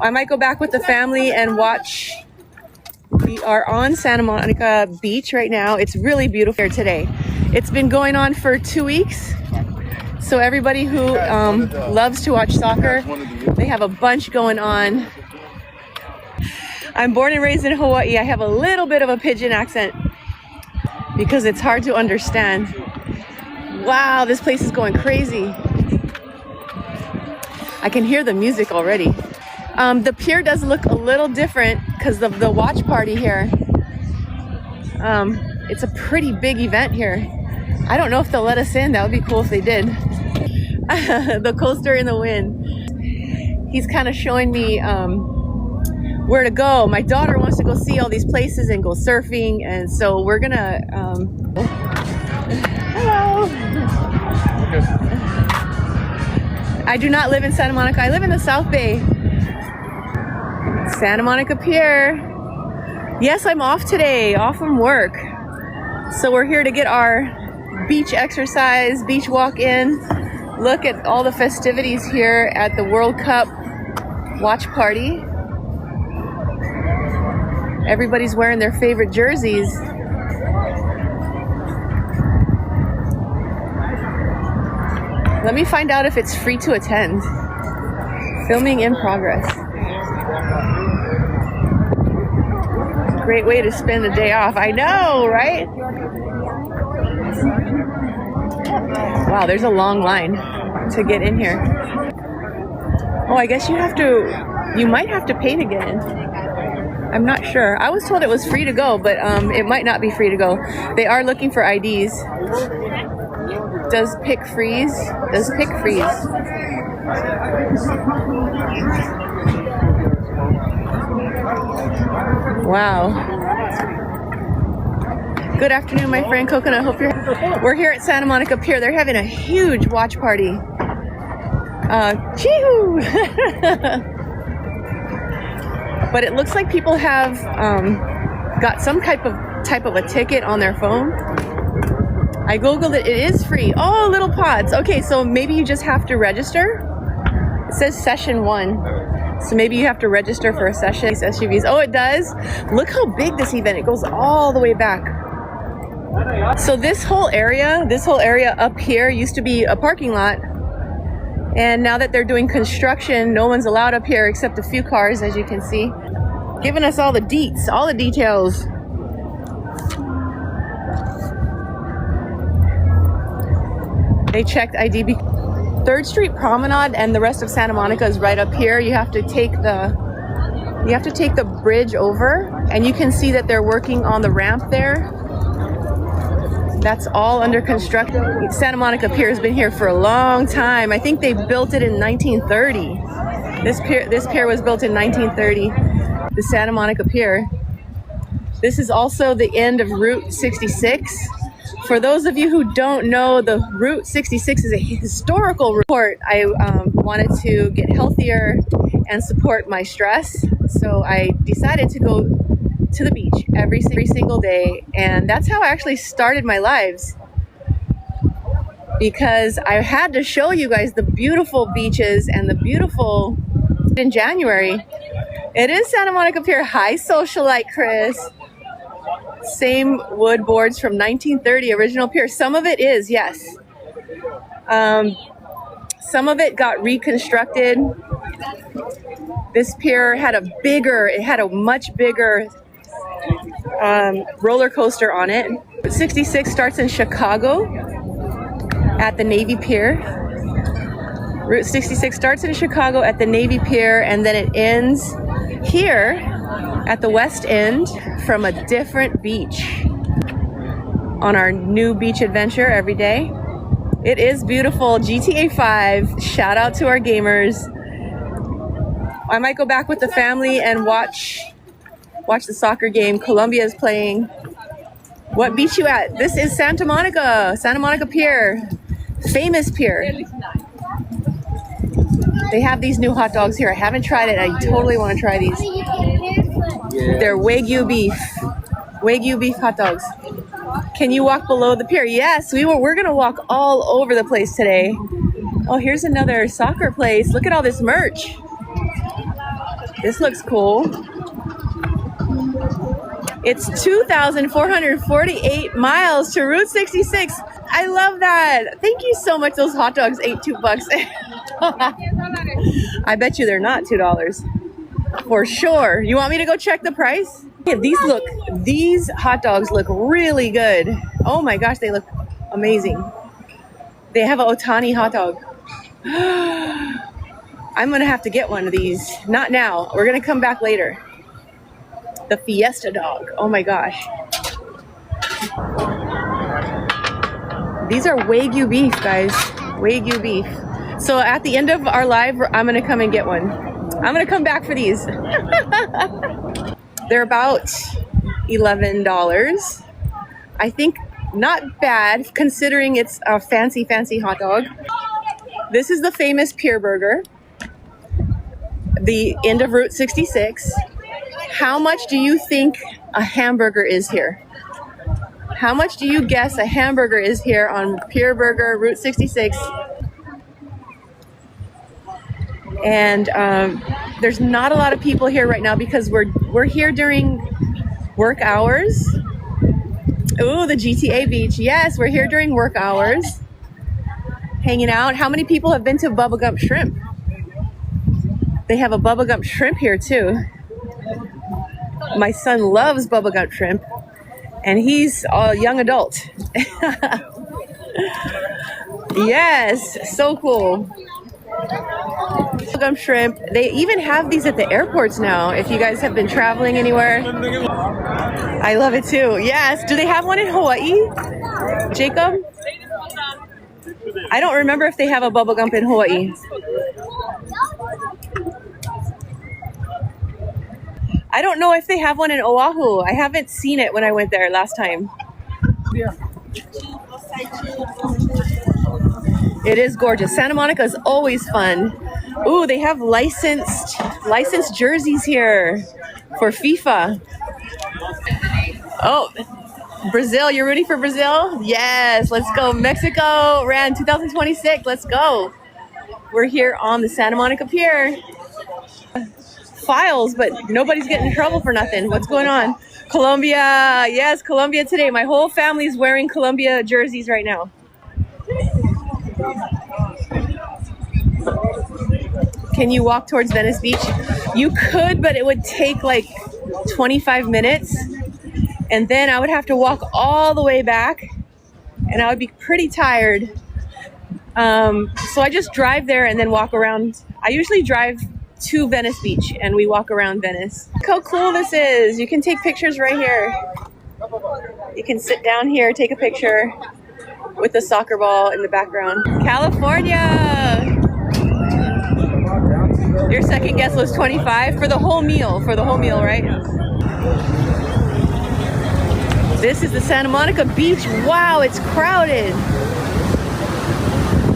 I might go back with the family and watch. We are on Santa Monica Beach right now. It's really beautiful here today. It's been going on for 2 weeks. So everybody who loves to watch soccer, they have a bunch going on. I'm born and raised in Hawaii. I have a little bit of a pidgin accent because it's hard to understand. Wow, this place is going crazy. I can hear the music already. The pier does look a little different because of the watch party here. It's a pretty big event here. I don't know if they'll let us in. That would be cool if they did. The coaster in the wind. He's kind of showing me where to go. My daughter wants to go see all these places and go surfing, and so we're gonna hello. I do not live in Santa Monica. I live in the South Bay. Santa Monica Pier. Yes, I'm off today, off from work. So we're here to get our beach exercise, beach walk in. Look at all the festivities here at the World Cup watch party. Everybody's wearing their favorite jerseys. Let me find out if it's free to attend. Filming in progress. Great way to spend a day off. I know, right? Wow, there's a long line to get in here. Oh, I guess you might have to pay to get in. I'm not sure. I was told it was free to go, but it might not be free to go. They are looking for IDs. Does pick freeze? Does pick freeze? Wow. Good afternoon, my friend Coconut. We're here at Santa Monica Pier. They're having a huge watch party. Chee-hoo! But it looks like people have got some type of a ticket on their phone. I googled it. It is free. Oh, little pods. Okay, so maybe you just have to register. It says session 1. So maybe you have to register for a session. These SUVs. Oh, it does. Look how big this event. It goes all the way back. So this whole area up here used to be a parking lot. And now that they're doing construction, no one's allowed up here except a few cars, as you can see. Giving us all the deets, all the details. They checked ID. 3rd Street Promenade and the rest of Santa Monica is right up here. You have to take the bridge over, and you can see that they're working on the ramp there. That's all under construction. Santa Monica Pier has been here for a long time. I think they built it in 1930. This pier was built in 1930. The Santa Monica Pier. This is also the end of Route 66. For those of you who don't know, the Route 66 is a historical report. I wanted to get healthier and support my stress. So I decided to go to the beach every single day. And that's how I actually started my lives. Because I had to show you guys the beautiful beaches and the beautiful in January. It is Santa Monica Pier. Hi, socialite Chris. Same wood boards from 1930, original pier. Some of it is, yes. Some of it got reconstructed. This pier had a much bigger roller coaster on it. 66 starts in Chicago at the Navy Pier. Route 66 starts in Chicago at the Navy Pier, and then it ends here at the West End from a different beach on our new beach adventure every day. It is beautiful. GTA 5, shout out to our gamers. I might go back with the family and watch the soccer game. Colombia is playing. What beach you at? This is Santa Monica Pier, famous pier. They have these new hot dogs here. I haven't tried it. I totally want to try these. They're Wagyu beef hot dogs. Can you walk below the pier? Yes, we're gonna walk all over the place today. Oh, here's another soccer place. Look at all this merch. This looks cool. It's 2,448 miles to Route 66. I love that. Thank you so much. Those hot dogs ain't $2. I bet you they're not $2 for sure. You want me to go check the price? Yeah, these hot dogs look really good. Oh my gosh, they look amazing. They have an Otani hot dog. I'm gonna have to get one of these. Not now. We're gonna come back later. The Fiesta dog. Oh my gosh. These are Wagyu beef, guys. Wagyu beef. So at the end of our live, I'm gonna come and get one. I'm gonna come back for these. They're about $11. I think not bad considering it's a fancy hot dog. This is the famous Pier Burger. The end of Route 66. How much do you think a hamburger is here? How much do you guess a hamburger is here on Pier Burger, Route 66? And there's not a lot of people here right now because we're here during work hours. Ooh, the GTA Beach. Yes, we're here during work hours. Hanging out. How many people have been to Bubba Gump Shrimp? They have a Bubba Gump Shrimp here too. My son loves Bubba Gump Shrimp, and he's a young adult. Yes, so cool. Bubba Gump Shrimp. They even have these at the airports now. If you guys have been traveling anywhere, I love it too. Yes. Do they have one in Hawaii, Jacob? I don't remember if they have a Bubba Gump in Hawaii. I don't know if they have one in Oahu. I haven't seen it when I went there last time. It is gorgeous. Santa Monica is always fun. Ooh, they have licensed jerseys here for FIFA. Oh, Brazil. You're rooting for Brazil? Yes, let's go. Mexico ran 2026. Let's go. We're here on the Santa Monica Pier. Files, but nobody's getting in trouble for nothing. What's going on? Colombia. Yes, Colombia today. My whole family's wearing Colombia jerseys right now. Can you walk towards Venice Beach? You could, but it would take like 25 minutes. And then I would have to walk all the way back. And I would be pretty tired. So I just drive there and then walk around. I usually drive to Venice Beach and we walk around Venice. Look how cool this is. You can take pictures right here. You can sit down here, take a picture with the soccer ball in the background. California! Your second guess was 25 for the whole meal, right? This is the Santa Monica Beach. Wow, it's crowded.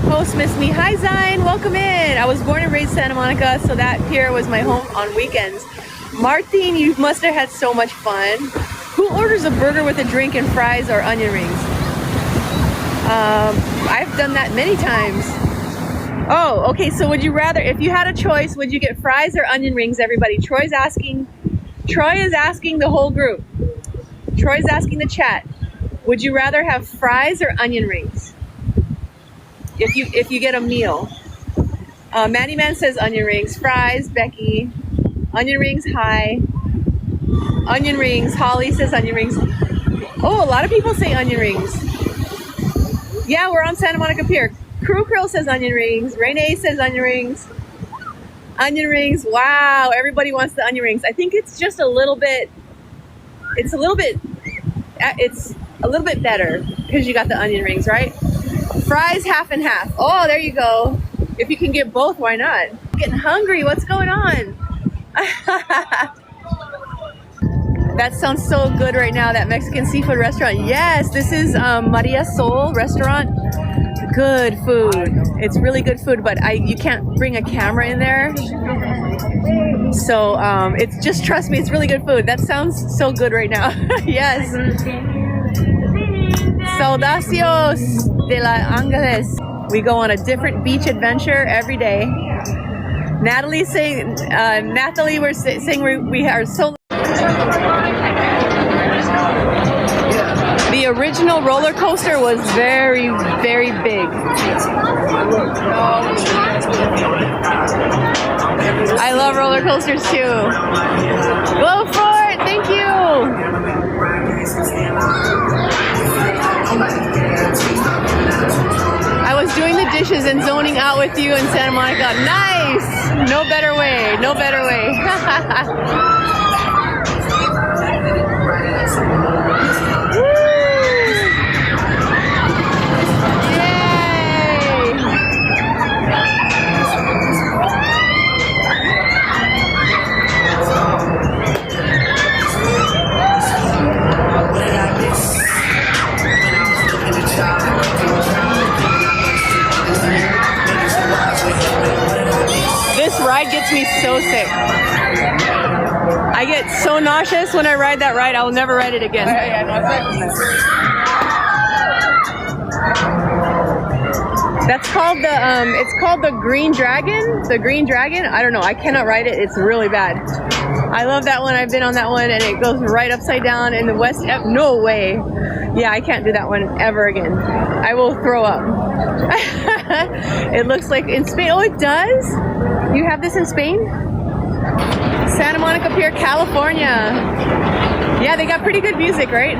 Host Miss Me. Hi, Zion. Welcome in. I was born and raised Santa Monica, so that pier was my home on weekends. Martin, you must have had so much fun. Who orders a burger with a drink and fries or onion rings? I've done that many times. Oh, okay. So would you rather, if you had a choice, would you get fries or onion rings, everybody? Troy is asking the whole group. Troy's asking the chat. Would you rather have fries or onion rings? If you get a meal. Manny Man says onion rings. Fries, Becky. Onion rings, hi. Onion rings, Holly says onion rings. Oh, a lot of people say onion rings. Yeah, we're on Santa Monica Pier. Crew Curl says onion rings. Renee says onion rings. Onion rings, wow. Everybody wants the onion rings. I think it's just a little bit better because you got the onion rings, right? Fries half and half. Oh, there you go. If you can get both, why not? I'm getting hungry. What's going on? That sounds so good right now, that Mexican seafood restaurant. Yes, this is Maria Sol restaurant. Good food. It's really good food, but you can't bring a camera in there. So it's just, trust me, it's really good food. That sounds so good right now. Yes. Saudacios de la Angeles. We go on a different beach adventure every day. Natalie saying, Natalie, we're saying we are so. The original roller coaster was very, very big. I love roller coasters too. Go for it! Thank you! I was doing the dishes and zoning out with you in Santa Monica. Nice! No better way. No better way. This ride gets me so sick. I get so nauseous when I ride that ride, I'll never ride it again. That's called the, it's called the Green Dragon. The Green Dragon? I don't know, I cannot ride it, it's really bad. I love that one, I've been on that one, and it goes right upside down in the west, no way. Yeah, I can't do that one ever again. I will throw up. It looks like in Spain, oh it does? You have this in Spain? Santa Monica Pier, California. Yeah, they got pretty good music, right?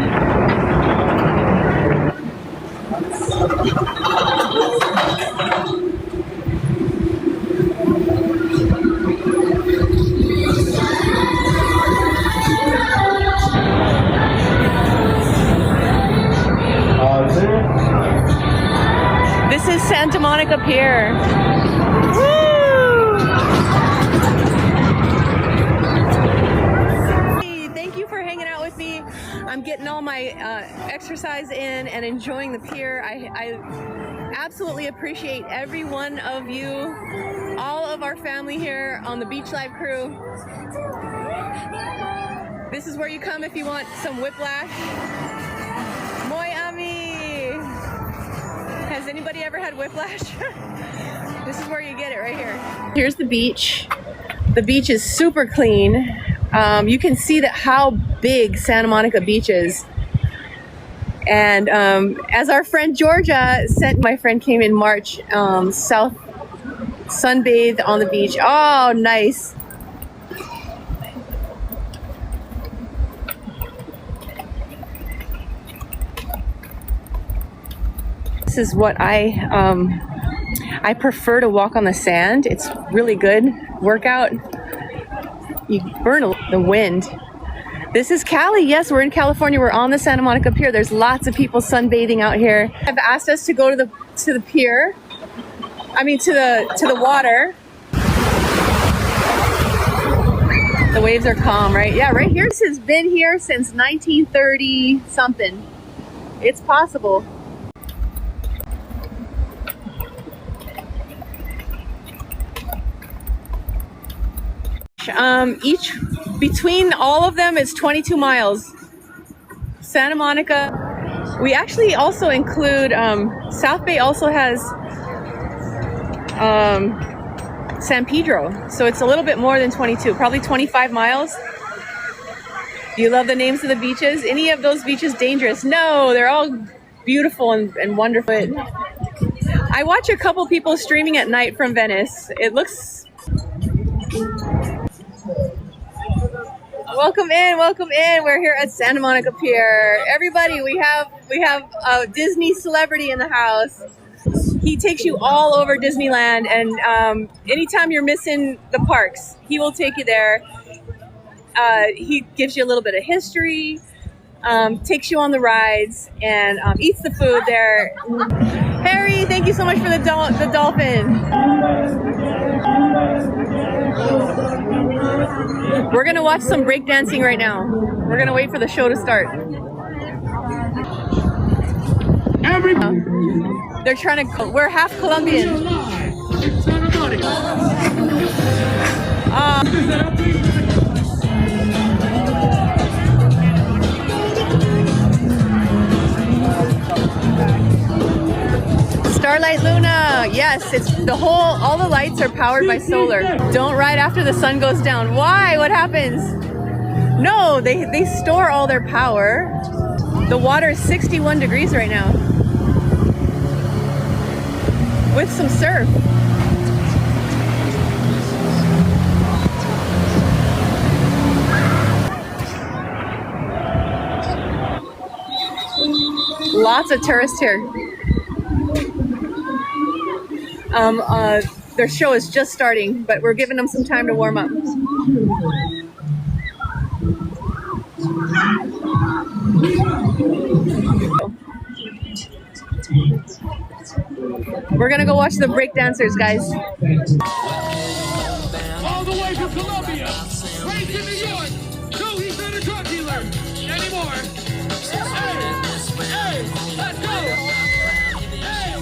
This is Santa Monica Pier. Woo! Hey, thank you for hanging out with me. I'm getting all my exercise in and enjoying the pier. I absolutely appreciate every one of you, all of our family here on the Beach Live crew. This is where you come if you want some whiplash. Moi ami! Has anybody ever had whiplash? This is where you get it right here. Here's the beach. The beach is super clean. You can see that how big Santa Monica Beach is. And as our friend Georgia sent, my friend came in March, south sunbathed on the beach. Oh, nice. This is what I prefer to walk on the sand. It's really good workout. You burn the wind. This is Cali. Yes, we're in California. We're on the Santa Monica Pier. There's lots of people sunbathing out here. Have asked us to go to the pier. I mean to the water. The waves are calm, right? Yeah, right here. This has been here since 1930 something. It's possible. Between all of them is 22 miles. Santa Monica, we actually also include, South Bay also has San Pedro, so it's a little bit more than 22, probably 25 miles. You love the names of the beaches? Any of those beaches dangerous? No, they're all beautiful and wonderful. I watch a couple people streaming at night from Venice. It looks... Welcome in, welcome in. We're here at Santa Monica Pier. Everybody, we have a Disney celebrity in the house. He takes you all over Disneyland, and anytime you're missing the parks, he will take you there. He gives you a little bit of history, takes you on the rides, and eats the food there. Harry, thank you so much for the dolphin. We're gonna watch some breakdancing right now. We're gonna wait for the show to start. They're trying to. We're half Colombian. Starlight Luna, yeah. Yes, it's the whole, all the lights are powered by solar. Don't ride after the sun goes down. Why? What happens? No, they store all their power. The water is 61 degrees right now. With some surf. Lots of tourists here. Their show is just starting, but we're giving them some time to warm up. We're gonna go watch the break dancers, guys. All the way from Colombia, right to New York. No, he's not a drug dealer anymore. Hey, let's go. Hey,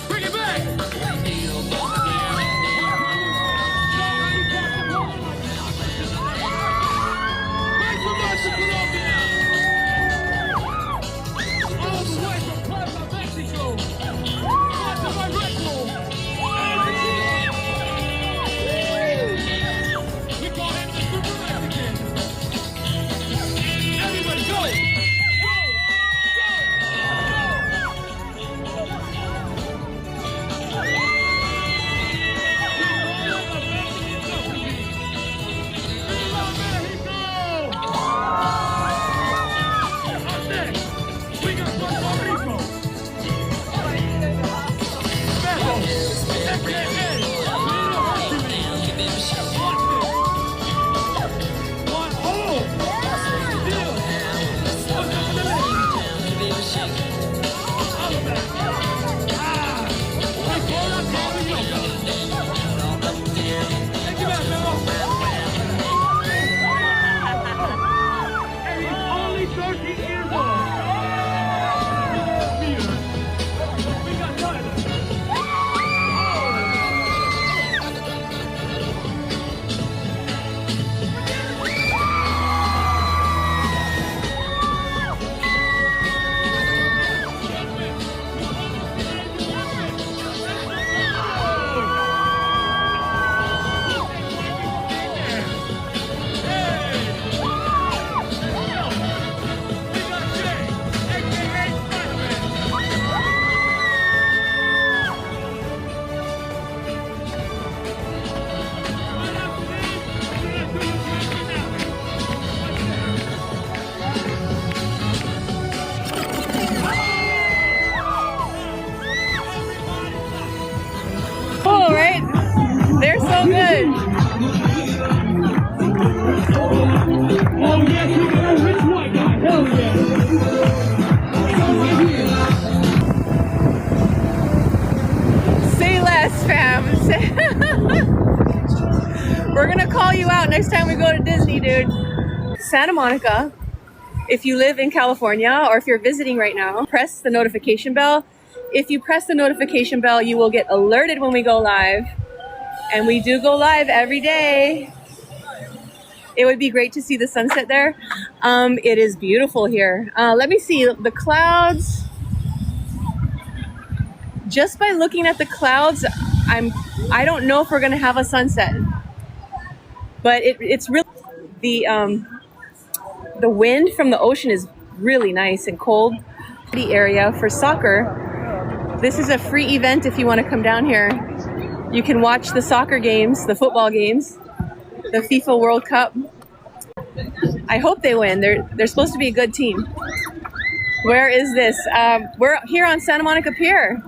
bring it back. Right from us to Colombia. All the way from Plaza, Mexico. Plaza Barranco. We call him the Super Mexican. Everybody go! Cool, right? They're so good. Oh, yes, you got a rich white guy. Hell yeah. Say less, fam. We're gonna call you out next time we go to Disney, dude. Santa Monica, if you live in California or if you're visiting right now, press the notification bell. If you press the notification bell, you will get alerted when we go live. And we do go live every day. It would be great to see the sunset there. It is beautiful here. Let me see the clouds. Just by looking at the clouds, I don't know if we're gonna have a sunset. But it's really, the wind from the ocean is really nice and cold. The area for soccer. This is a free event if you want to come down here. You can watch the soccer games, the football games, the FIFA World Cup. I hope they win. They're supposed to be a good team. Where is this? We're here on Santa Monica Pier.